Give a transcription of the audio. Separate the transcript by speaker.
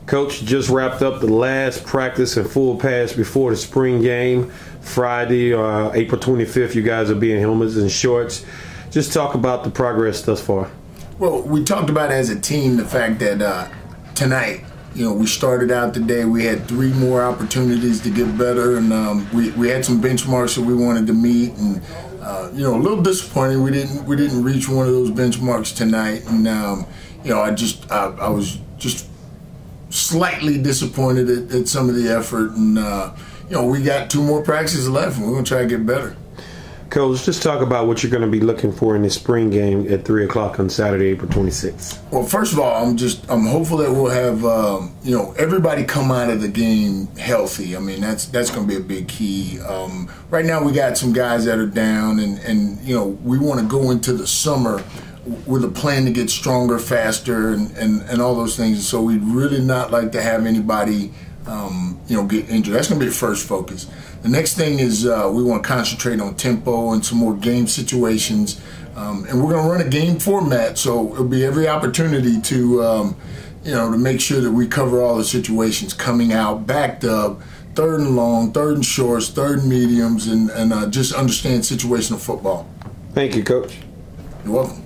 Speaker 1: Coach just wrapped up the last practice and full pass before the spring game. Friday, April 25th, you guys will be in helmets and shorts. Just talk about the progress thus far.
Speaker 2: Well, we talked about as a team the fact that tonight, we started out the day, we had 3 more opportunities to get better, and we had some benchmarks that we wanted to meet, and a little disappointing we didn't reach one of those benchmarks tonight, and I was just slightly disappointed at some of the effort, and we got 2 more practices left, and we're going to try to get better.
Speaker 1: Coach, just talk about what you're going to be looking for in the spring game at 3 o'clock on Saturday, April 26th.
Speaker 2: Well, first of all, I'm hopeful that we'll have everybody come out of the game healthy. I mean, that's going to be a big key. Right now, we got some guys that are down, and we want to go into the summer with a plan to get stronger, faster, and all those things. So we'd really not like to have anybody get injured. That's going to be the first focus. The next thing is we want to concentrate on tempo and some more game situations. And we're going to run a game format, so it'll be every opportunity to, to make sure that we cover all the situations coming out, backed up, 3rd and long, 3rd and shorts, 3rd and mediums, and just understand situational football.
Speaker 1: Thank you, Coach.
Speaker 2: You're welcome.